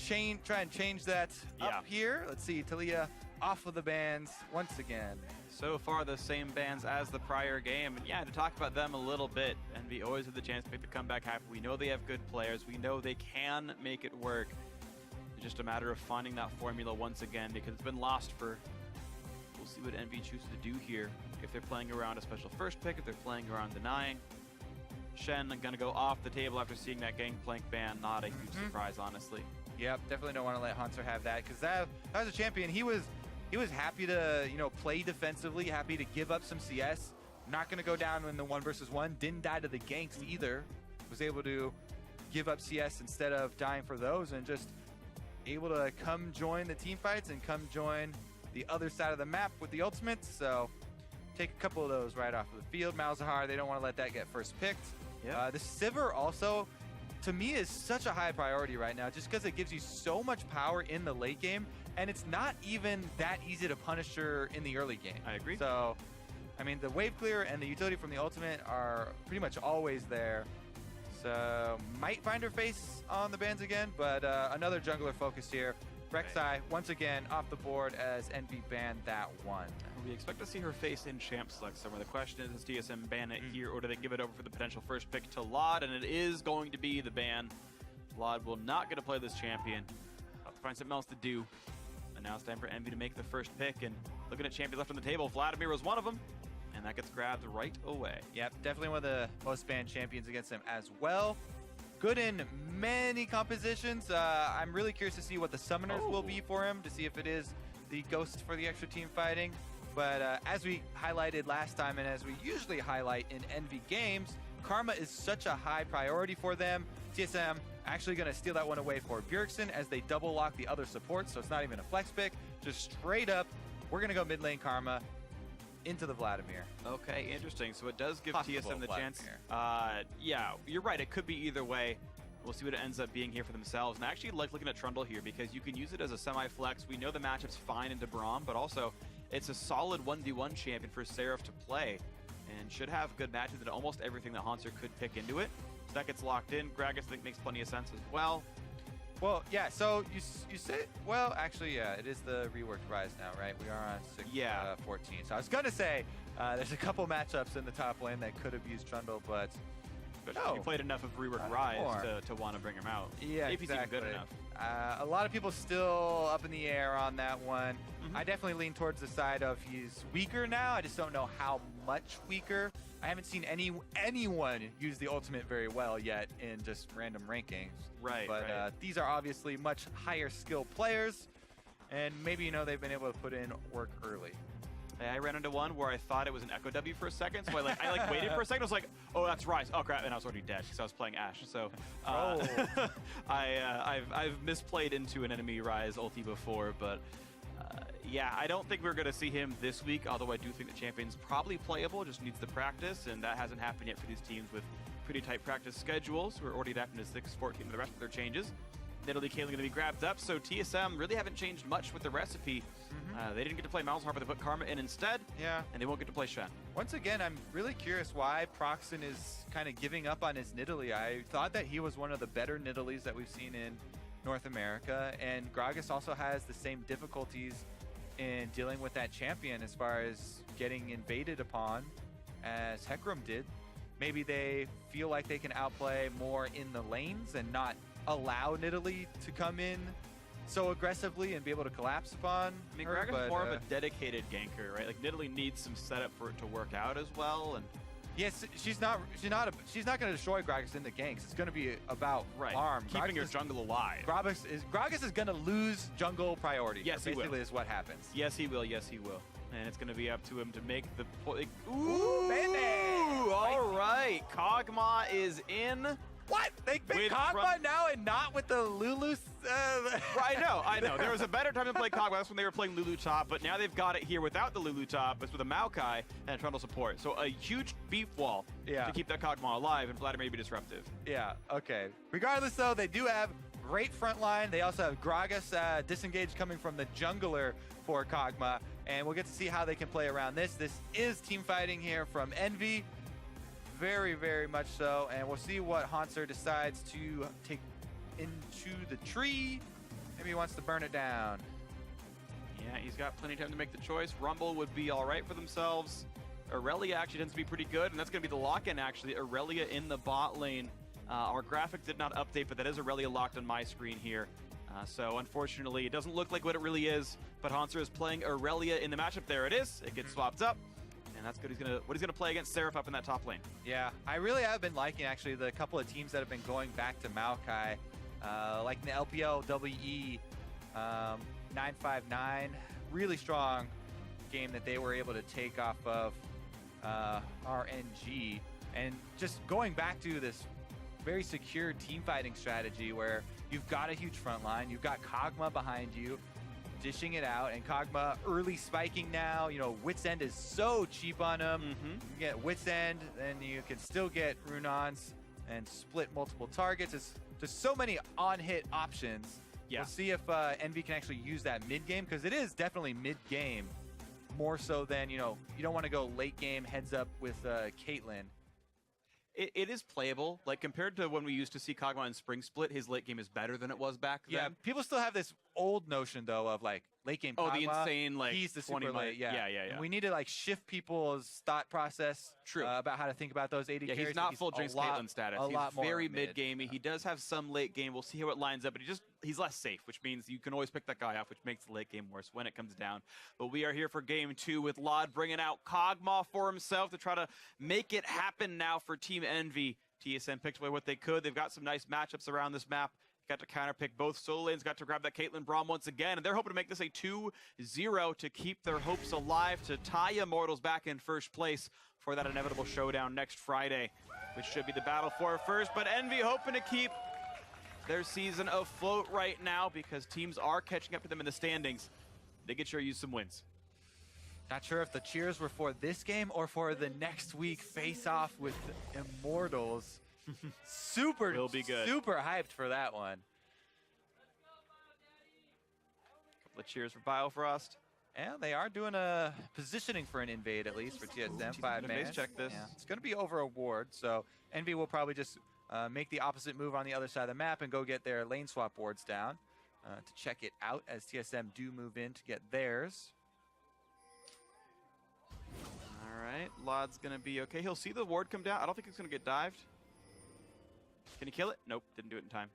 try and change that up here. Let's see, Talia off of the bans once again. So far, the same bans as the prior game. And yeah, to talk about them a little bit, Envy always had the chance to make the comeback happen. We know they have good players. We know they can make it work. It's just a matter of finding that formula once again, because it's been lost for... We'll see what Envy chooses to do here. If they're playing around a special first pick, if they're playing around denying. Shen gonna go off the table after seeing that Gangplank ban. Not a huge surprise, honestly. Yep, definitely don't want to let Hauntzer have that, because that was a champion. He was happy to, you know, play defensively, happy to give up some CS. Not going to go down in the 1 versus 1. Didn't die to the ganks either. Was able to give up CS instead of dying for those, and just able to come join the team fights and come join the other side of the map with the ultimates. So take a couple of those right off of the field. Malzahar, they don't want to let that get first picked. Yep. The Sivir also, to me, is such a high priority right now, just because it gives you so much power in the late game, and it's not even that easy to punish her in the early game. I agree. So, I mean, the wave clear and the utility from the ultimate are pretty much always there. So, might find her face on the bans again, but another jungler focus here. Rek'Sai, once again, off the board as Envy banned that one. We expect to see her face in Champ Select somewhere. The question is, does TSM ban it here, or do they give it over for the potential first pick to Lod? And it is going to be the ban. Lod will not get to play this champion. Have to find something else to do. And now it's time for Envy to make the first pick. And looking at champions left on the table, Vladimir was one of them. And that gets grabbed right away. Yep, definitely one of the most banned champions against him as well. Good in many compositions. I'm really curious to see what the summoners will be for him, to see if it is the ghost for the extra team fighting. But as we highlighted last time, and as we usually highlight in Envy games, Karma is such a high priority for them. TSM actually going to steal that one away for Bjergsen as they double lock the other supports, so it's not even a flex pick. Just straight up, we're going to go mid lane Karma into the Vladimir. Okay, interesting. So it does give TSM the Vladimir chance. Yeah, you're right. It could be either way. We'll see what it ends up being here for themselves. And I actually like looking at Trundle here, because you can use it as a semi-flex. We know the matchup's fine into Braum, but also it's a solid 1v1 champion for Seraph to play, and should have good matches and almost everything that Hauntzer could pick into it. So that gets locked in. Gragas, I think, makes plenty of sense as well. Well, yeah, so you say, well, actually, yeah, it is the reworked Rise now, right? We are on 14. So I was going to say, there's a couple matchups in the top lane that could have used Trundle, but no. You played enough of reworked Rise to want to bring him out. Yeah, if he's even good enough. A lot of people still up in the air on that one. I definitely lean towards the side of he's weaker now. I just don't know how much weaker. I haven't seen anyone use the ultimate very well yet in just random rankings. Right, but these are obviously much higher skill players, and maybe, you know, they've been able to put in work early. I ran into one where I thought it was an Echo W for a second, so I waited for a second. I was like, oh, that's Rise. Oh, crap. And I was already dead because I was playing Ashe. So I've misplayed into an enemy Rise ulti before, but yeah, I don't think we're going to see him this week, although I do think the champion's probably playable, just needs the practice, and that hasn't happened yet for these teams with pretty tight practice schedules. We're already adapting to 6-14 and the rest of their changes. Nidalee Kaling going to be grabbed up, so TSM really haven't changed much with the recipe. They didn't get to play Malzahar, but they put Karma in instead, and they won't get to play Shen. Once again, I'm really curious why Proxen is kind of giving up on his Nidalee. I thought that he was one of the better Nidalees that we've seen in North America, and Gragas also has the same difficulties in dealing with that champion as far as getting invaded upon as Hecarim did. Maybe they feel like they can outplay more in the lanes and not allow Nidalee to come in so aggressively and be able to collapse upon I mean, her. Gragas is more of a dedicated ganker, right? Like, Nidalee needs some setup for it to work out as well, and yes, she's not going to destroy Gragas in the ganks. It's going to be about farm, keeping your jungle alive. Gragas is going to lose jungle priority. Yes, basically he will. Is what happens. Yes, he will. Yes, he will. And it's going to be up to him to make the point. Ooh, baby! All right, Kog'Maw is in. What? They picked Kog'Maw now and not with the Lulu? I know. There was a better time to play Kog'Maw. That's when they were playing Lulu top, but now they've got it here without the Lulu top. It's with a Maokai and a Trundle support. So a huge beef wall to keep that Kog'Maw alive and Vladimir be disruptive. Yeah, okay. Regardless, though, they do have great front line. They also have Gragas disengaged coming from the jungler for Kog'Maw, and we'll get to see how they can play around this. This is team fighting here from Envy. Very, very much so, and we'll see what Hauntzer decides to take into the tree. Maybe he wants to burn it down. Yeah, he's got plenty of time to make the choice. Rumble would be all right for themselves. Aurelia actually tends to be pretty good, and that's going to be the lock-in, actually. Aurelia in the bot lane. Our graphic did not update, but that is Aurelia locked on my screen here. So unfortunately, it doesn't look like what it really is, but Hauntzer is playing Aurelia in the matchup. There it is. It gets swapped up, and that's good. What he's gonna play against Seraph up in that top lane. Yeah, I really have been liking, actually, the couple of teams that have been going back to Maokai, like in the LPL WE 959. Really strong game that they were able to take off of RNG, and just going back to this very secure team fighting strategy where you've got a huge front line, you've got Kog'Maw behind you, dishing it out, and Kog'Maw early spiking now. You know, Wit's End is so cheap on him. You get Wit's End, then you can still get Runons and split multiple targets. It's just so many on-hit options. Yeah. We'll see if Envy can actually use that mid-game, because it is definitely mid-game, more so than, you know, you don't want to go late-game heads up with Caitlyn. It is playable. Like, compared to when we used to see Kog'Maw in Spring Split, his late game is better than it was back then. Yeah, people still have this old notion, though, of, like, late game Kog'Maw. Oh, the insane, like, he's the super late. Yeah. Yeah. We need to, like, shift people's thought process about how to think about those AD carries. Yeah, he's not full Jinx Caitlyn status. He's very mid-gamey. Yeah. He does have some late game. We'll see how it lines up, but he's less safe, which means you can always pick that guy off, which makes the late game worse when it comes down. But we are here for game 2 with Lod bringing out Kog'Maw for himself to try to make it happen now for Team Envy. TSM picked away what they could. They've got some nice matchups around this map. Got to counterpick both solo lanes, got to grab that Caitlyn Braum once again, and they're hoping to make this a 2-0 to keep their hopes alive, to tie Immortals back in first place for that inevitable showdown next Friday, which should be the battle for first. But Envy hoping to keep their season afloat right now, because teams are catching up to them in the standings. They could sure use some wins. Not sure if the cheers were for this game or for the next week face-off with Immortals. Will be good. Super hyped for that one. Couple of cheers for Biofrost. And they are doing a positioning for an invade, at least, for TSM. 5 man. Check this. Yeah. It's going to be over a ward, so Envy will probably just make the opposite move on the other side of the map and go get their lane swap wards down to check it out, as TSM do move in to get theirs. All right, Lod's going to be okay. He'll see the ward come down. I don't think he's going to get dived. Can he kill it? Nope, didn't do it in time.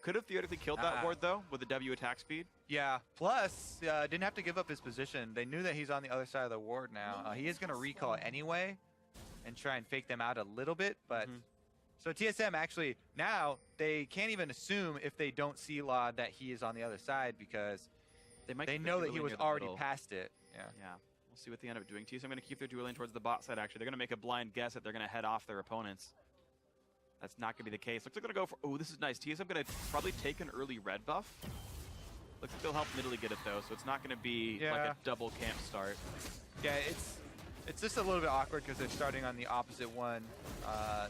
Could have theoretically killed that ward, though, with the W attack speed. Yeah, plus, didn't have to give up his position. They knew that he's on the other side of the ward now. He is going to recall anyway and try and fake them out a little bit, but... So TSM actually, now, they can't even assume if they don't see Lod that he is on the other side, because they know that he was already past it. Yeah. We'll see what they end up doing. TSM going to keep their dual lane towards the bot side, actually. They're going to make a blind guess that they're going to head off their opponents. That's not going to be the case. Looks like they're going to go for... Oh, this is nice. TSM going to probably take an early red buff. Looks like they'll help Nidalee get it, though, so it's not going to be like a double camp start. Yeah, it's just a little bit awkward because they're starting on the opposite one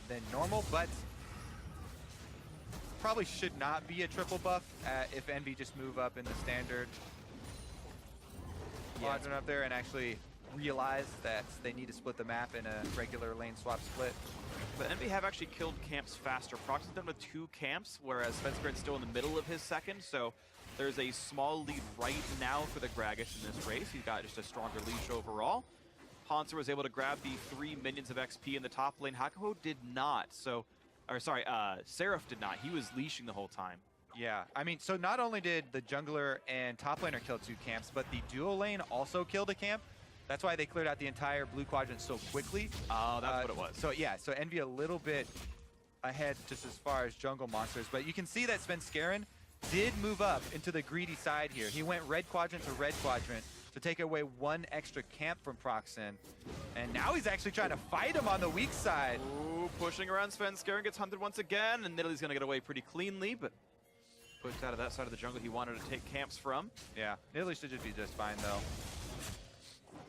than normal, but probably should not be a triple buff if Envy just move up in the standard quadrant up there and actually realize that they need to split the map in a regular lane swap split. But Envy have actually killed camps faster. Prox is done with 2 camps, whereas Svenskaren's still in the middle of his second, so there's a small lead right now for the Gragas in this race. He's got just a stronger leash overall. Hauntzer was able to grab the 3 minions of XP in the top lane. Hakuho did not, Seraph did not. He was leashing the whole time. Yeah, I mean, so not only did the jungler and top laner kill 2 camps, but the duo lane also killed a camp. That's why they cleared out the entire blue quadrant so quickly. Oh, that's what it was. So yeah, so Envy a little bit ahead just as far as jungle monsters. But you can see that Svenskeren did move up into the greedy side here. He went red quadrant to red quadrant to take away 1 extra camp from Proxen. And now he's actually trying to fight him on the weak side. Ooh, pushing around Svenskeren, gets hunted once again, and Nidalee's gonna get away pretty cleanly, but pushed out of that side of the jungle he wanted to take camps from. Yeah, Nidalee should just be just fine though.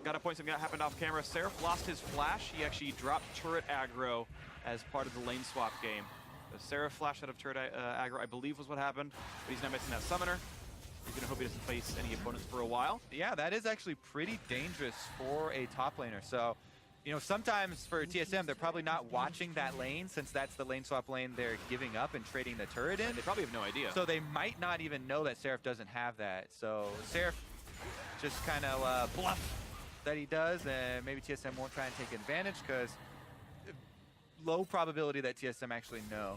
Got to point something that happened off camera. Seraph lost his flash. He actually dropped turret aggro as part of the lane swap game. So Seraph flashed out of turret aggro, I believe was what happened. But he's now missing that summoner. He's going to hope he doesn't face any opponents for a while. Yeah, that is actually pretty dangerous for a top laner. So, you know, sometimes for TSM, they're probably not watching that lane since that's the lane swap lane they're giving up and trading the turret in. They probably have no idea. So they might not even know that Seraph doesn't have that. So Seraph just kind of bluff that he does, and maybe TSM won't try and take advantage because low probability that TSM actually know.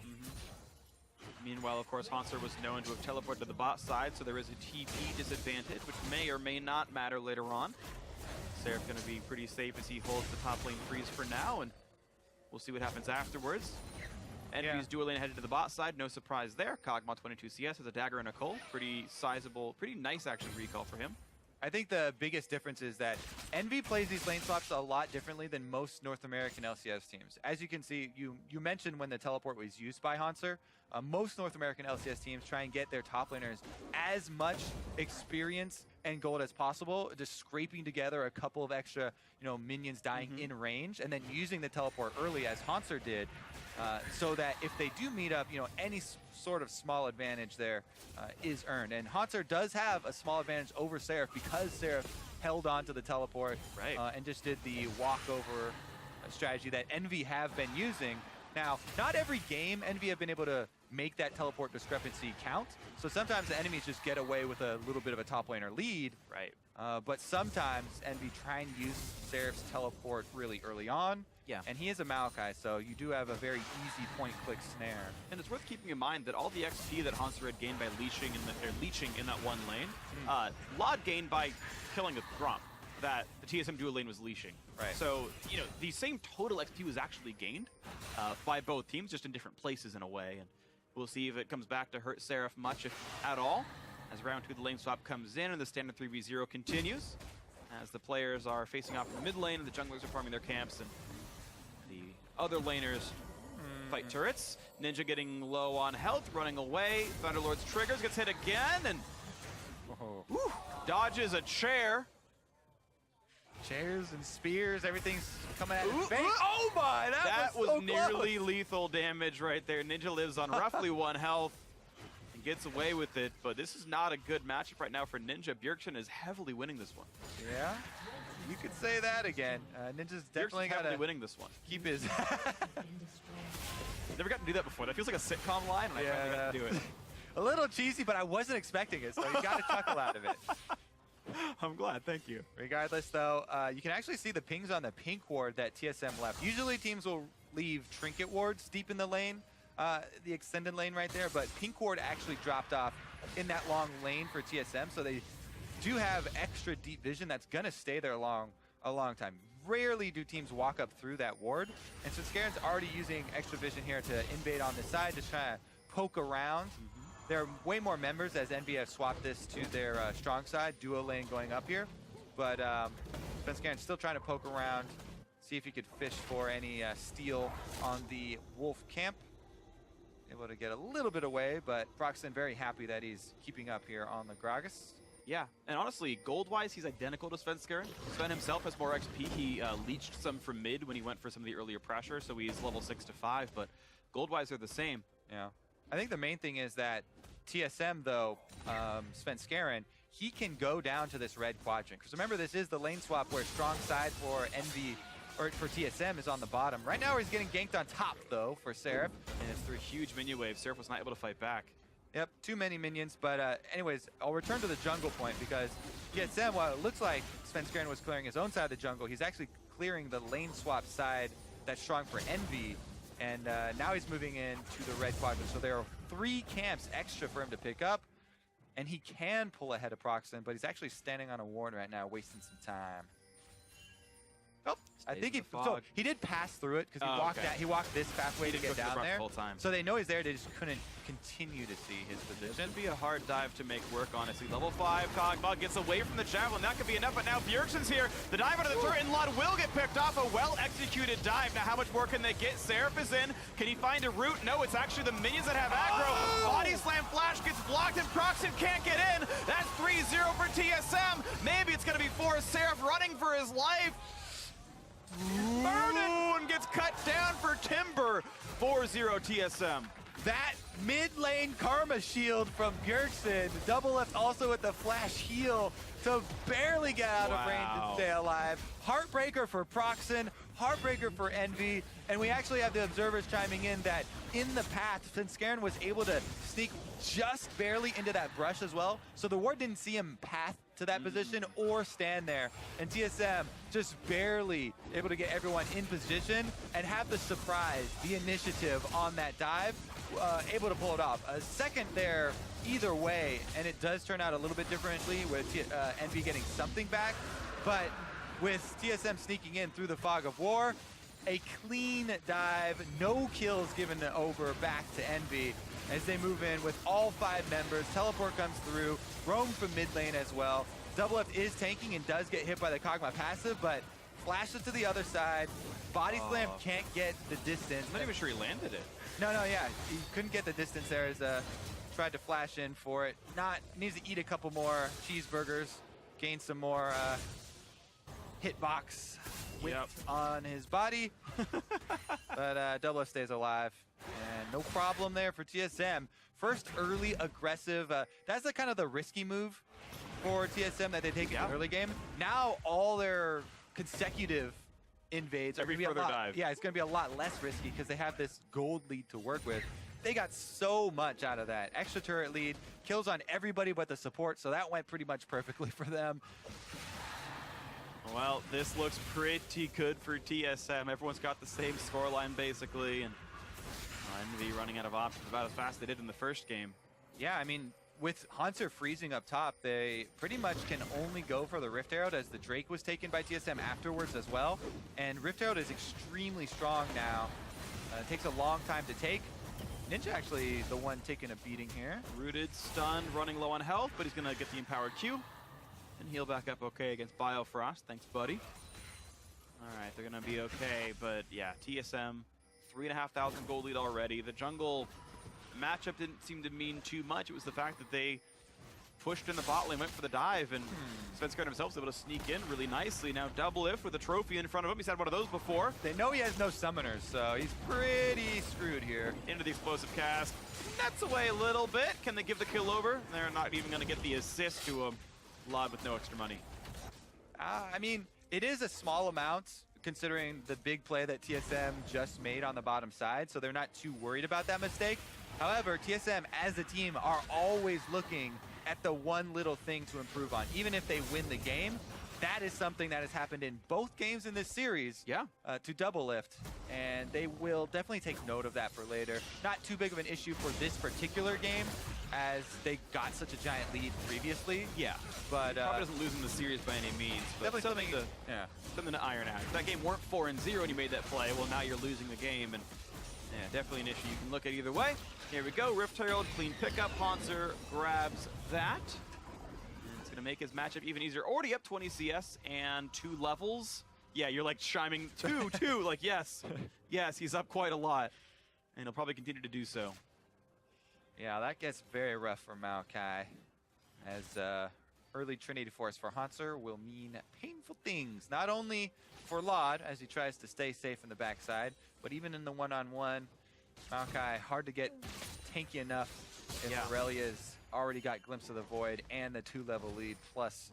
Meanwhile, of course, Hauntzer was known to have teleported to the bot side, so there is a TP disadvantage, which may or may not matter later on. Seraph going to be pretty safe as he holds the top lane freeze for now, and we'll see what happens afterwards. EnvyUs dual lane headed to the bot side, no surprise there. Kog'Maw 22CS has a dagger and a Cole. Pretty sizable, pretty nice actually recall for him. I think the biggest difference is that Envy plays these lane swaps a lot differently than most North American LCS teams. As you can see, you mentioned when the teleport was used by Hauntzer, most North American LCS teams try and get their top laners as much experience and gold as possible, just scraping together a couple of extra, you know, minions dying in range, and then using the teleport early as Hauntzer did, so that if they do meet up, you know, any sort of small advantage there is earned. And Hauntzer does have a small advantage over Seraph because Seraph held on to the teleport and just did the walkover strategy that Envy have been using. Now, not every game Envy have been able to make that teleport discrepancy count. So sometimes the enemies just get away with a little bit of a top laner lead. But sometimes Envy try and use Seraph's teleport really early on. And he is a Maokai, so you do have a very easy point-click snare. And it's worth keeping in mind that all the XP that Hauntzer had gained by leeching in that one lane, Lod gained by killing a Gromp that the TSM dual lane was leashing. So, you know, the same total XP was actually gained by both teams, just in different places in a way. And we'll see if it comes back to hurt Seraph much, if at all, as round 2 the lane swap comes in and the standard 3v0 continues. As the players are facing off in the mid lane and the junglers are farming their camps, and the other laners fight turrets. Ninja getting low on health, running away. Thunderlord's triggers, gets hit again, and dodges a chair. Chairs and spears, everything's coming at his face. Oh my, that was so nearly close. Lethal damage right there. Ninja lives on roughly 1 health and gets away with it, but this is not a good matchup right now for Ninja. Bjergsen is heavily winning this one. Yeah, you could say that again. Ninja's definitely heavily winning this one. Keep his... Never gotten to do that before. That feels like a sitcom line, and I finally got to do it. A little cheesy, but I wasn't expecting it, so you got a chuckle out of it. I'm glad, thank you. Regardless, though, you can actually see the pings on the pink ward that TSM left. Usually teams will leave trinket wards deep in the lane, the extended lane right there, but pink ward actually dropped off in that long lane for TSM, so they do have extra deep vision that's going to stay there a long time. Rarely do teams walk up through that ward, and Svenskaren's already using extra vision here to invade on the side, just trying to poke around. There are way more members as Envy have swapped this to their strong side, duo lane going up here. But Svenskaren's still trying to poke around, see if he could fish for any steal on the Wolf camp. Able to get a little bit away, but Proxen very happy that he's keeping up here on the Gragas. Yeah, and honestly, gold-wise, he's identical to Svenskeren. Sven himself has more XP. He leached some from mid when he went for some of the earlier pressure, so he's level 6 to 5, but gold-wise, they're the same. Yeah. I think the main thing is that TSM, though, Svenskeren, he can go down to this red quadrant. Because remember, this is the lane swap where strong side for Envy, or for TSM, is on the bottom. Right now, he's getting ganked on top, though, for Seraph. And it's through a huge minion wave. Seraph was not able to fight back. Yep, too many minions. But anyways, I'll return to the jungle point because TSM, while it looks like Svenskeren was clearing his own side of the jungle, he's actually clearing the lane swap side that's strong for Envy. And now he's moving into the red quadrant. So there are 3 camps extra for him to pick up. And he can pull ahead of Proxen, but he's actually standing on a ward right now, wasting some time. Oh, I think he did pass through it because he walked this pathway to get down there. So they know he's there. They just couldn't continue to see his position. This would be a hard dive to make work, honestly. Level 5, Kog'Maw gets away from the javelin. That could be enough, but now Bjergsen's here. The dive out of the turret, and Lod will get picked off. A well-executed dive. Now, how much more can they get? Seraph is in. Can he find a route? No, it's actually the minions that have aggro. Body slam flash gets blocked, and Proxen can't get in. That's 3-0 for TSM. Maybe it's going to be Forrest Seraph running for his life. Burden gets cut down for Timber. 4-0 TSM. That mid lane karma shield from Bjergsen. Doublelift also with the flash heal to barely get out of range and stay alive. Heartbreaker for Proxen. heartbreaker for Envy, and we actually have the observers chiming in that in the path, Svenskeren was able to sneak just barely into that brush as well, so the ward didn't see him path to that position or stand there, and TSM just barely able to get everyone in position and have the surprise, the initiative on that dive, able to pull it off. A second there either way, and it does turn out a little bit differently with Envy getting something back, but with TSM sneaking in through the fog of war, a clean dive, no kills given over back to Envy as they move in with all 5 members. Teleport comes through, roam from mid lane as well. Doublelift is tanking and does get hit by the Kog'Maw passive, but flashes to the other side. Body slam can't get the distance. I'm not even sure he landed it. No, yeah, he couldn't get the distance there as tried to flash in for it. Needs to eat a couple more cheeseburgers, gain some more hitbox width on his body. But Doublelift stays alive. And no problem there for TSM. First early aggressive, that's the kind of the risky move for TSM that they take in the early game. Now all their consecutive invades are going to be a lot, dive. Yeah, it's going to be a lot less risky because they have this gold lead to work with. They got so much out of that. Extra turret lead, kills on everybody but the support, so that went pretty much perfectly for them. Well, this looks pretty good for TSM. Everyone's got the same scoreline basically, and Envy running out of options about as fast as they did in the first game. Yeah, I mean, with Hauntzer freezing up top, they pretty much can only go for the Rift Herald as the Drake was taken by TSM afterwards as well. And Rift Herald is extremely strong now. It takes a long time to take. Ninja actually the one taking a beating here. Rooted, stunned, running low on health, but he's gonna get the empowered Q and heal back up okay against Biofrost. Thanks, buddy. All right, they're gonna be okay, but yeah, TSM, 3,500 gold lead already. The jungle matchup didn't seem to mean too much. It was the fact that they pushed in the bot lane, went for the dive, and Svenskeren himself was able to sneak in really nicely. Now Doublelift with a trophy in front of him. He's had one of those before. They know he has no summoners, so he's pretty screwed here. Into the explosive cast. Nets away a little bit. Can they give the kill over? They're not even going to get the assist to him. Lob with no extra money. I mean, it is a small amount considering the big play that TSM just made on the bottom side, so they're not too worried about that mistake. However, TSM as a team are always looking at the one little thing to improve on. Even if they win the game, that is something that has happened in both games in this series to Doublelift, and they will definitely take note of that for later. Not too big of an issue for this particular game, as they got such a giant lead previously. Yeah, but probably doesn't lose in the series by any means. But definitely something to iron out. If that game weren't 4-0 and you made that play, well, now you're losing the game, and yeah, definitely an issue you can look at either way. Here we go, Rift Herald, clean pickup. Hauntzer grabs that. And it's gonna make his matchup even easier. Already up 20 CS and 2 levels. Yeah, you're like chiming two, like yes. Yes, he's up quite a lot. And he'll probably continue to do so. Yeah, that gets very rough for Maokai, as early Trinity Force for Hauntzer will mean painful things, not only for Laud as he tries to stay safe in the backside, but even in the one-on-one, Maokai hard to get tanky enough if Aurelia's already got Glimpse of the Void and the 2-level lead plus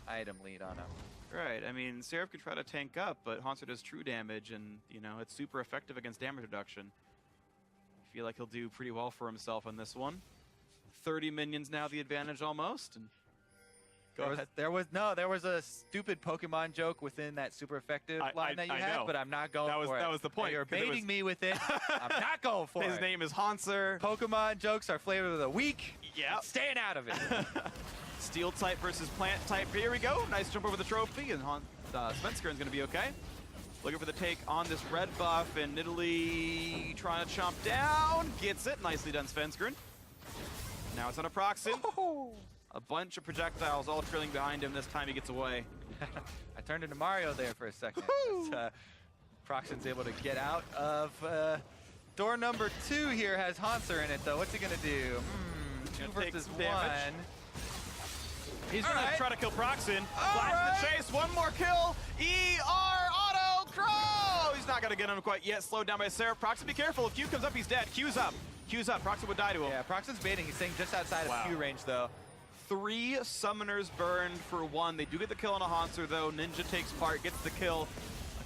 item lead on him. Right, I mean, Seraph could try to tank up, but Hauntzer does true damage, and you know, it's super effective against damage reduction. I feel like he'll do pretty well for himself on this one. 30 minions now, the advantage almost. And there was a stupid Pokemon joke within that super effective line that you had, but I'm not going for it. That was the point. You're baiting me with it. I'm not going for it. His name is Hauntzer. Pokemon jokes are flavor of the week. Yeah. Staying out of it. Steel type versus plant type. Here we go. Nice jump over the trophy, and Svenskeren's going to be okay. Looking for the take on this red buff, and Italy trying to chomp down. Gets it. Nicely done, Svenskeren. Now it's on a Proxen. Oh. A bunch of projectiles all trailing behind him. This time he gets away. I turned into Mario there for a second. Proxen's able to get out of door number 2 here. Has Hauntzer in it, though. What's he going to do? 2 versus 1. He's going to try to kill Proxen. Flash the chase. One more kill. ER auto crow. He's not going to get him quite yet. Slowed down by Seraph. Proxen, be careful. If Q comes up, he's dead. Q's up. Q's up. Proxen would die to him. Yeah, Proxen's baiting. He's staying just outside of Q range, though. 3 summoners burned for 1. They do get the kill on a Hauntzer, though. Ninja takes part, gets the kill.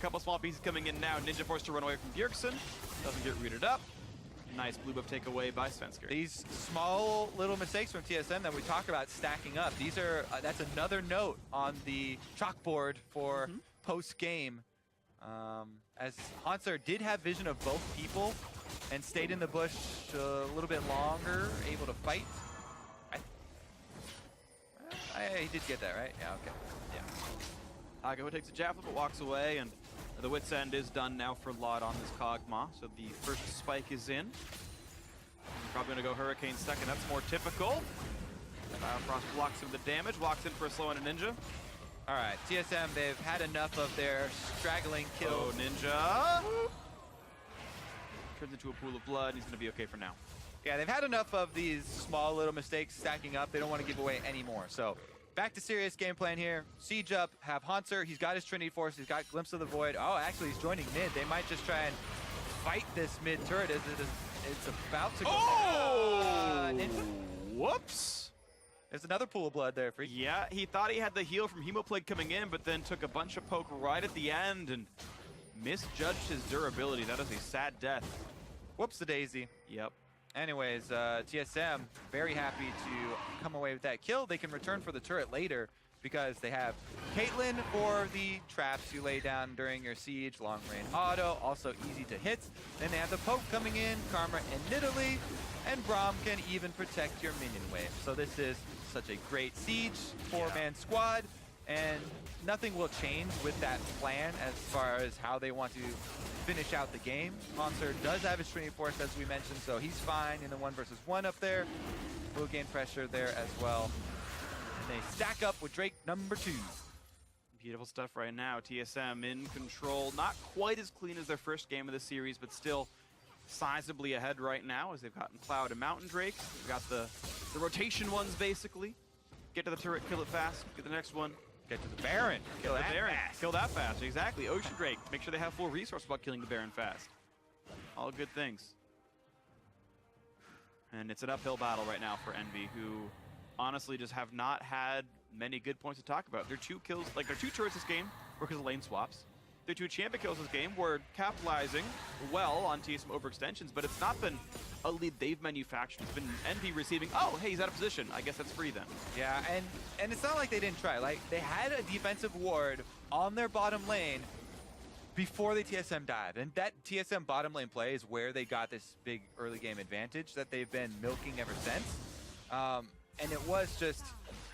couple small pieces coming in now. Ninja forced to run away from Bjergsen. Doesn't get rooted up. Nice blue buff takeaway by Svenskeren. These small little mistakes from TSM that we talked about stacking up, these are that's another note on the chalkboard for post-game. As Hauntzer did have vision of both people and stayed in the bush a little bit longer, able to fight. He did get that, right? Yeah, okay. Yeah. Hakuho takes a javelin but walks away, and the Wit's End is done now for Lot on this Kog'Maw, so the first spike is in. Probably gonna go Hurricane second, that's more typical. Biofrost blocks some of the damage, walks in for a slow and a Ninja. All right, TSM, they've had enough of their straggling kills. Oh, Ninja! Turns into a pool of blood, he's gonna be okay for now. Yeah, they've had enough of these small little mistakes stacking up. They don't want to give away any more. So back to serious game plan here. Siege up, have Hauntzer. He's got his Trinity Force. He's got Glimpse of the Void. Oh, actually, he's joining mid. They might just try and fight this mid turret as it's about to go. Oh! Ninja. Whoops! There's another pool of blood there, Freak. Yeah, he thought he had the heal from Hemoplague coming in, but then took a bunch of poke right at the end and misjudged his durability. That is a sad death. Whoops, the daisy. Yep. Anyways, TSM very happy to come away with that kill. They can return for the turret later because they have Caitlyn for the traps you lay down during your siege, long range auto, also easy to hit. Then they have the poke coming in, Karma and Nidalee, and Braum can even protect your minion wave. So this is such a great siege, four-man squad, and nothing will change with that plan as far as how they want to finish out the game. Hauntzer does have his Trinity Force, as we mentioned, so he's fine in the 1 versus 1 up there. Will gain pressure there as well. And they stack up with Drake number 2. Beautiful stuff right now. TSM in control. Not quite as clean as their first game of the series, but still sizably ahead right now as they've gotten Cloud and Mountain Drake. They've got the rotation ones, basically. Get to the turret, kill it fast. Get the next one. Get to the Baron. Kill that fast. Kill that fast, exactly. Ocean Drake. Make sure they have full resource while killing the Baron fast. All good things. And it's an uphill battle right now for Envy, who honestly just have not had many good points to talk about. Their 2 kills, like their 2 turrets this game were because of lane swaps. Their 2 champion kills this game were capitalizing well on TSM overextensions, but it's not been a lead they've manufactured. It's been Envy receiving, oh, hey, he's out of position. I guess that's free then. Yeah, and it's not like they didn't try. Like, they had a defensive ward on their bottom lane before the TSM died. And that TSM bottom lane play is where they got this big early game advantage that they've been milking ever since. And it was just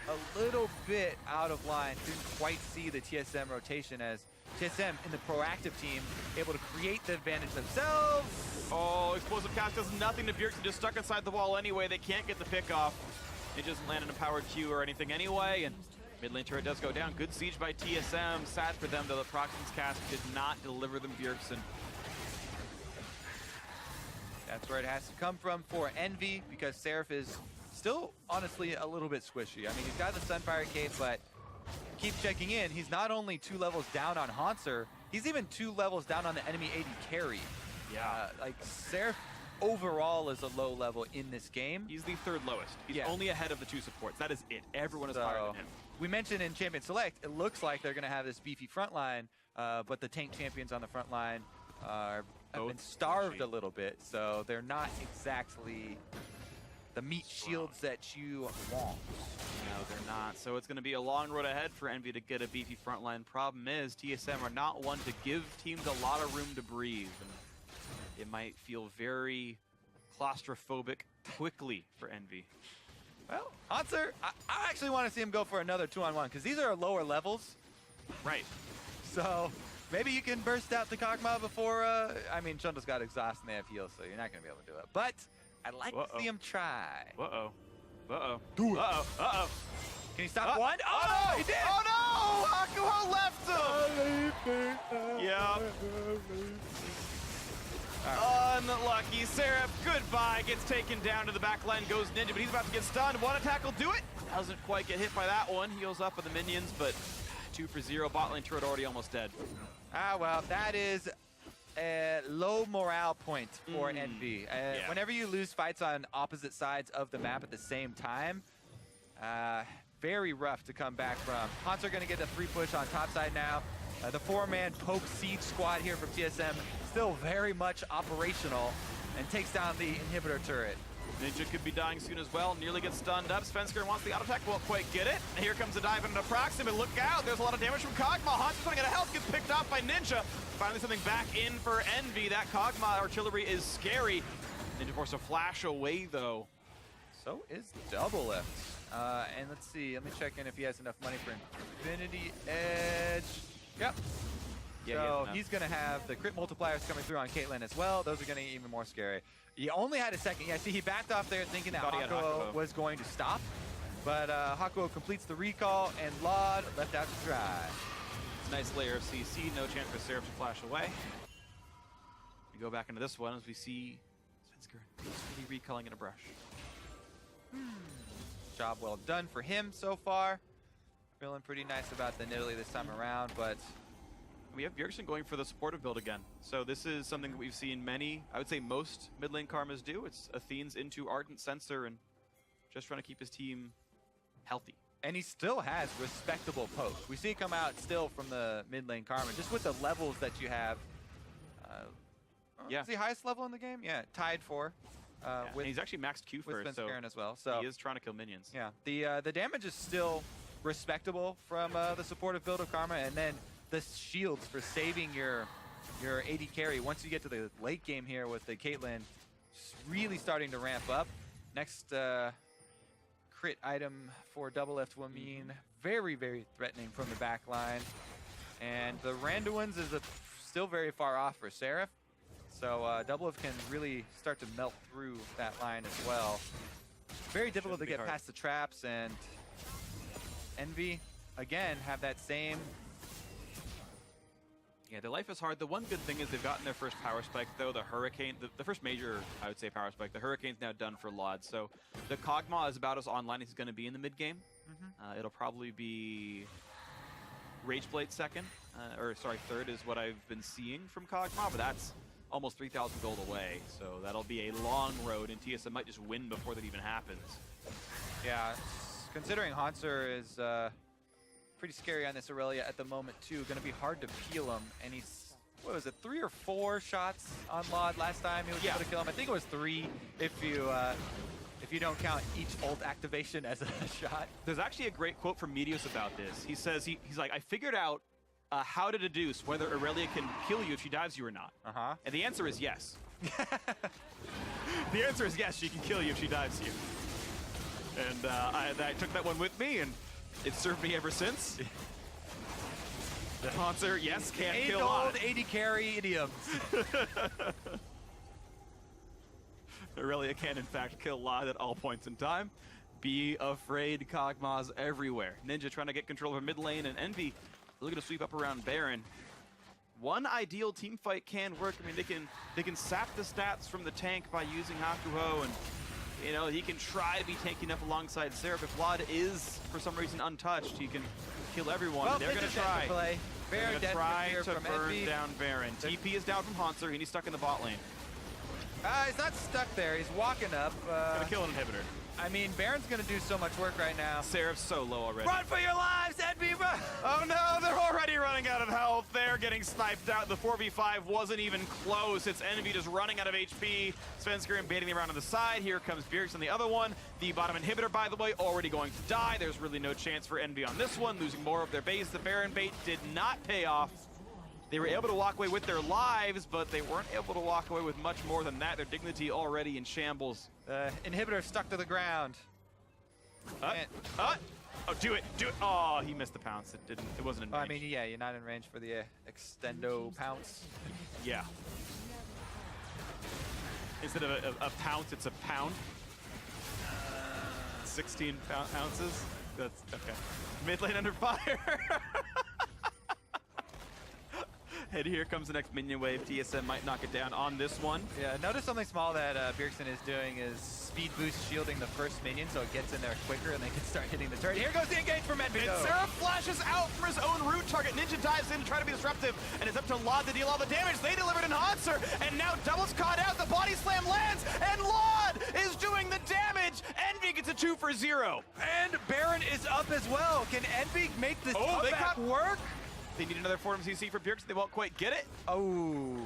a little bit out of line. Didn't quite see the TSM rotation as TSM in the proactive team able to create the advantage themselves. Oh, explosive cast does nothing to Bjergsen, just stuck inside the wall anyway. They can't get the pick off. It doesn't land in a powered Q or anything anyway, and mid lane turret does go down. Good siege by TSM. Sad for them though, the Proxim's cast did not deliver them Bjergsen. That's where it has to come from for Envy, because Seraph is still honestly a little bit squishy. I mean, he's got the Sunfire Cape, but keep checking in. He's not only 2 levels down on Hauntzer, he's even 2 levels down on the enemy AD carry. Yeah, like Seraph overall is a low level in this game. He's the 3rd lowest. He's only ahead of the 2 supports. That is it. Everyone is higher than him. We mentioned in Champion Select, it looks like they're going to have this beefy front line, but the tank champions on the front line have been starved a little bit, so they're not exactly the meat shields that you want. No, they're not. So it's going to be a long road ahead for Envy to get a beefy frontline. Problem is, TSM are not one to give teams a lot of room to breathe. And it might feel very claustrophobic quickly for Envy. Well, Hauntzer, I actually want to see him go for another 2-on-1, because these are lower levels. Right. So maybe you can burst out the Kog'Maw before, I mean, Chunda's got exhaust and they have heals, so you're not going to be able to do it. But I'd like to see him try. Uh-oh. Uh-oh. Do it. Uh-oh. Uh-oh. Can he stop one? Oh, no, he did! Oh, no! Hakuho left him! Yeah. Unlucky. Seraph, goodbye. Gets taken down to the back line, goes Ninja, but he's about to get stunned. One attack will do it. Doesn't quite get hit by that one. Heals up with the minions, but 2 for 0. Bot lane turret already almost dead. Ah, well, that is a low morale point for Envy. Whenever you lose fights on opposite sides of the map at the same time, very rough to come back from. Hauntzer going to get a 3 push on top side now. The 4-man poke siege squad here from TSM still very much operational and takes down the inhibitor turret. Ninja could be dying soon as well. Nearly gets stunned up. Svenskeren wants the auto attack, won't quite get it. And here comes a dive into Proxim, and look out, there's a lot of damage from Kog'Maw. Hauntzer running out of health, gets picked off by Ninja. Finally something back in for Envy. That Kog'Maw artillery is scary. Ninja forced a flash away though. So is Doublelift. And let's see, let me check in if he has enough money for Infinity Edge. Yep. Yeah, so he's going to have the crit multipliers coming through on Caitlyn as well. Those are going to get even more scary. He only had a second. Yeah, see, he backed off there thinking that Hakuho was going to stop. But Hakuho completes the recall, and Laud left out to dry. It's a nice layer of CC. No chance for Seraph to flash away. We go back into this one as we see Svenskeren peacefully recalling in a brush. Job well done for him so far. Feeling pretty nice about the Nidalee this time around, but we have Bjergsen going for the supportive build again. So this is something that we've seen many, I would say most mid lane Karmas do. It's Athene's into Ardent Sensor and just trying to keep his team healthy. And he still has respectable poke. We see it come out still from the mid lane Karma, just with the levels that you have. Yeah. Is the highest level in the game? Yeah, tied for. And he's actually maxed Q first, so as well. So he is trying to kill minions. Yeah, the damage is still respectable from the supportive build of Karma, and then the shields for saving your AD carry once you get to the late game here with the Caitlyn really starting to ramp up. Next crit item for Doublelift will mean very, very threatening from the back line. And the Randuin's is still very far off for Seraph. So Doublelift can really start to melt through that line as well. Very difficult to get past the traps, and Envy, again, have that same... Yeah, their life is hard. The one good thing is they've gotten their first power spike, though. The Hurricane, the first major, I would say, power spike. The Hurricane's now done for Laud. So the Kog'Maw is about as online as he's going to be in the mid game. It'll probably be Rageblade second, or sorry, third is what I've been seeing from Kog'Maw, but that's almost 3,000 gold away. So that'll be a long road, and TSM might just win before that even happens. Yeah, considering Hauntzer is pretty scary on this Aurelia at the moment too. Going to be hard to peel him, and he's, what was it, 3 or 4 shots on Laud last time he was able to kill him. I think it was 3 if you don't count each ult activation as a shot. There's actually a great quote from EnvyUs about this. He says, he's like, I figured out how to deduce whether Aurelia can kill you if she dives you or not. And the answer is yes. The answer is yes, she can kill you if she dives you. And I took that one with me, and it's served me ever since. The Hauntzer, yes, can't kill Laud. Old 80 carry idioms. Aurelia can, in fact, kill Laud at all points in time. Be afraid, Kog'Maw's everywhere. Ninja trying to get control of her mid lane, and Envy looking to sweep up around Baron. One ideal team fight can work. I mean, they can sap the stats from the tank by using Hakuho, and you know, he can try to be tanky enough alongside Seraph. If Laud is, for some reason, untouched, he can kill everyone. Well, they're going to try. They're going to try to burn down Baron. TP is down from Hauntzer, and he's stuck in the bot lane. He's not stuck there. He's walking up. Gonna kill an inhibitor. I mean, Baron's going to do so much work right now. Seraph's so low already. Run for your lives, Envy! Run! Oh no, they're already running out of health. They're getting sniped out. The 4v5 wasn't even close. It's Envy just running out of HP. Svenskeren baiting around on the side. Here comes Bjergsen on the other one. The bottom inhibitor, by the way, already going to die. There's really no chance for Envy on this one, losing more of their base. The Baron bait did not pay off. They were able to walk away with their lives, but they weren't able to walk away with much more than that. Their dignity already in shambles. Inhibitor stuck to the ground. Oh, do it. Oh, he missed the pounce. It wasn't in range. I mean, yeah, you're not in range for the extendo pounce. Yeah. Instead of a pounce, it's a pound. 16 ounces. That's okay. Mid lane under fire. And here comes the next minion wave. TSM might knock it down on this one. Yeah, notice something small that Bjergsen is doing is speed boost shielding the first minion so it gets in there quicker and they can start hitting the turret. Here goes the engage from Envy. And Seraph flashes out for his own root target. Ninja dives in to try to be disruptive, and it's up to Laud to deal all the damage. They delivered in Hauntzer, and now Double's caught out. The body slam lands, and Laud is doing the damage. Envy gets a 2 for 0. And Baron is up as well. Can Envy make this comeback work? They need another 4 CC for Bjergsen. They won't quite get it. Oh.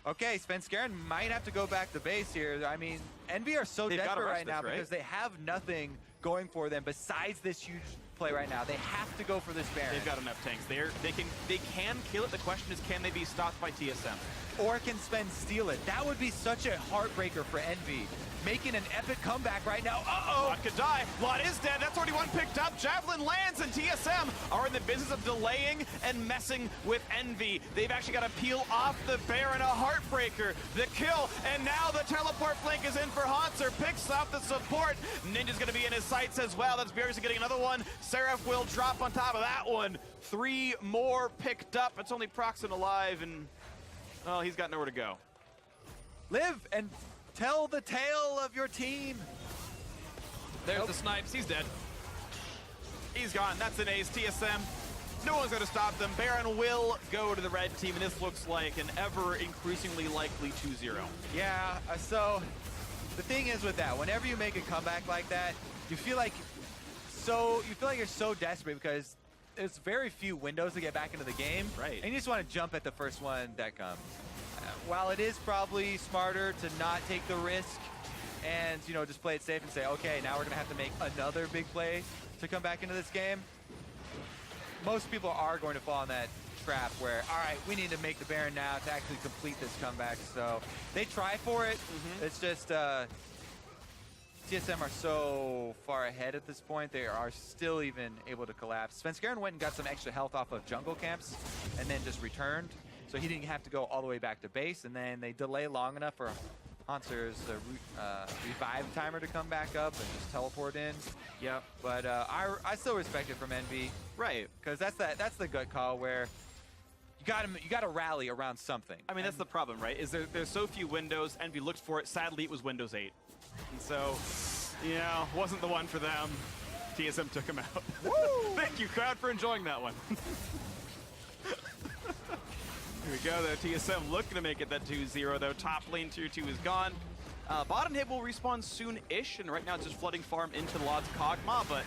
Okay, Svenskeren might have to go back to base here. I mean, Envy are so desperate right now because they have nothing going for them besides this huge play right now. They have to go for this Baron. They've got enough tanks. They can kill it. The question is, can they be stopped by TSM? Or can Sven steal it? That would be such a heartbreaker for Envy. Making an epic comeback right now. Uh-oh! Lot could die. Lot is dead. That's already one picked up. Javelin lands, and TSM are in the business of delaying and messing with Envy. They've actually got to peel off the Baron. A heartbreaker. The kill, and now the teleport flank is in for Hauntzer. Picks off the support. Ninja's going to be in his sights as well. That's Bjergsen getting another one. Seraph will drop on top of that one. 3 more picked up. It's only Proxen alive, and well, he's got nowhere to go. Live and tell the tale of your team. There's the snipes. He's dead. He's gone. That's an ace. TSM. No one's going to stop them. Baron will go to the red team, and this looks like an ever increasingly likely 2-0. Yeah, so the thing is with that, whenever you make a comeback like that, you feel like you're so desperate because there's very few windows to get back into the game. Right. And you just want to jump at the first one that comes. While it is probably smarter to not take the risk and, you know, just play it safe and say, okay, now we're going to have to make another big play to come back into this game, most people are going to fall in that trap where, all right, we need to make the Baron now to actually complete this comeback. So they try for it. It's just TSM are so far ahead at this point. They are still even able to collapse. Svenskeren went and got some extra health off of jungle camps and then just returned. So he didn't have to go all the way back to base, and then they delay long enough for Hauntzer's revive timer to come back up and just teleport in. Yep. But I still respect it from Envy, Right. because that's the gut call where you got to rally around something. I mean, that's the problem, right? Is there's so few windows. Envy looked for it. Sadly, it was Windows 8. And so, you know, wasn't the one for them. TSM took him out. Woo! Thank you, crowd, for enjoying that one. Here we go, though. TSM looking to make it that 2-0, though. Top lane tier 2 is gone. Bottom hit will respawn soon-ish, and right now it's just flooding farm into the Lod's Kog'Maw, but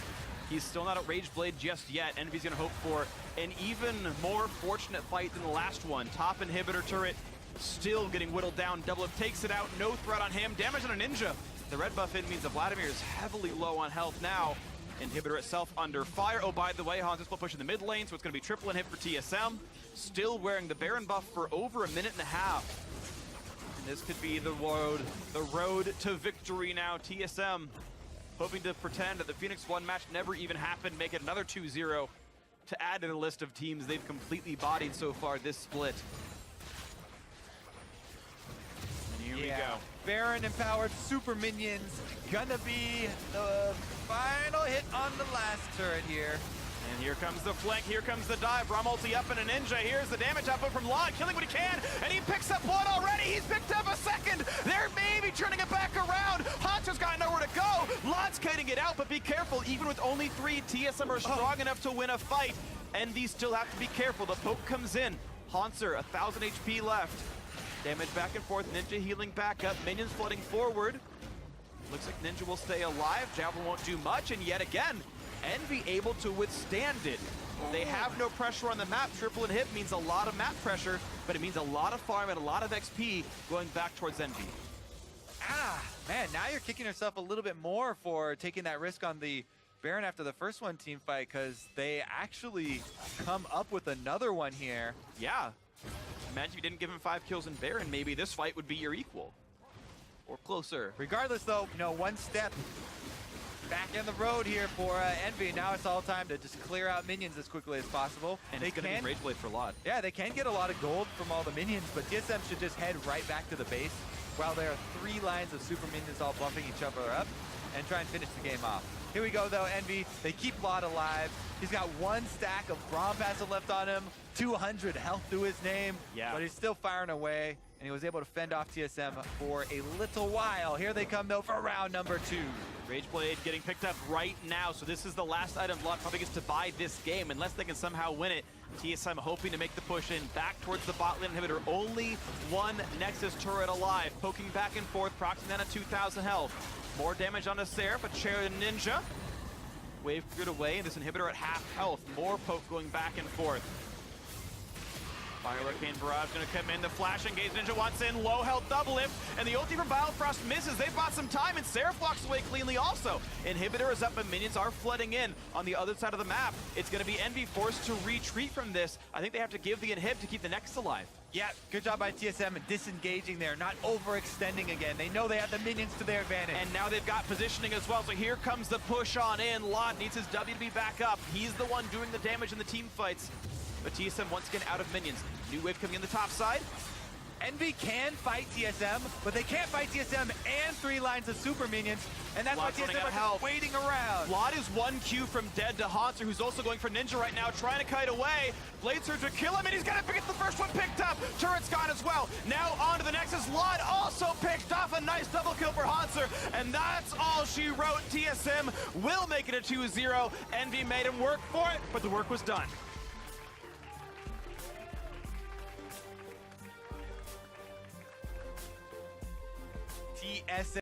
he's still not at Rage Blade just yet. Envy's going to hope for an even more fortunate fight than the last one. Top inhibitor turret still getting whittled down. Doublelift takes it out. No threat on him. Damage on a Ninja. The red buff in means that Vladimir is heavily low on health now. Inhibitor itself under fire. Oh, by the way, Hauntzer will push in the mid lane, so it's going to be triple inhib for TSM. Still wearing the Baron buff for over a minute and a half. And this could be the road to victory now. TSM hoping to pretend that the Phoenix 1 match never even happened, make it another 2-0 to add to the list of teams they've completely bodied so far this split. And here we go. Baron empowered super minions gonna be the final hit on the last turret here. And here comes the flank, here comes the dive. Raw multi up and a Ninja. Here's the damage output from Lod, killing what he can, and he picks up one already. He's picked up a second. They're maybe turning it back around. Hauntzer's got nowhere to go. Lod's kiting it out, but be careful. Even with only 3, TSM are strong enough to win a fight. And these still have to be careful. The poke comes in. Hauntzer, 1,000 HP left. Damage back and forth. Ninja healing back up. Minions flooding forward. Looks like Ninja will stay alive. Javelin won't do much, and yet again, Envy able to withstand it. They have no pressure on the map. Triple and hit means a lot of map pressure, but it means a lot of farm and a lot of XP going back towards Envy. Man, now you're kicking yourself a little bit more for taking that risk on the Baron after the first one team fight, because they actually come up with another one here. Yeah. Imagine if you didn't give him 5 kills in Baron, maybe this fight would be your equal. Or closer. Regardless, though, you know, one step back in the road here for Envy. Now it's all time to just clear out minions as quickly as possible. And it's going to be Rage Blade for Lod. Yeah, they can get a lot of gold from all the minions, but TSM should just head right back to the base while there are 3 lines of super minions all bumping each other up and try and finish the game off. Here we go, though, Envy. They keep Lod alive. He's got 1 stack of Braum Passive left on him, 200 health to his name, but he's still firing away, and he was able to fend off TSM for a little while. Here they come, though, for round number 2. Rage Blade getting picked up right now, so this is the last item Lod probably gets to buy this game, unless they can somehow win it. TSM hoping to make the push in back towards the bot lane inhibitor. Only 1 Nexus turret alive, poking back and forth, proxing down at 2,000 health. More damage on the Seraph, a chair Ninja. Wave cleared away, and this inhibitor at half health. More poke going back and forth. Fire Hurricane Barrage gonna come in, the flash engage, Ninja wants in, low health double lift, and the ulti from Biofrost misses. They bought some time, and Seraph walks away cleanly also. Inhibitor is up, but minions are flooding in on the other side of the map. It's gonna be Envy forced to retreat from this. I think they have to give the inhib to keep the Nexus alive. Yeah, good job by TSM disengaging there, not overextending again. They know they have the minions to their advantage. And now they've got positioning as well, so here comes the push on in. Lod needs his W to be back up. He's the one doing the damage in the team fights. But TSM once again out of minions. New wave coming in the top side. Envy can fight TSM, but they can't fight TSM and 3 lines of super minions, and that's Lod's why TSM are just waiting around. Lod is 1 Q from dead to Hauntzer, who's also going for Ninja right now, trying to kite away. Blade Surge would kill him, and he's gonna get the first one picked up. Turret's gone as well. Now on to the Nexus. Lod also picked off a nice double kill for Hauntzer, and that's all she wrote. TSM will make it a 2-0. Envy made him work for it, but the work was done. TSM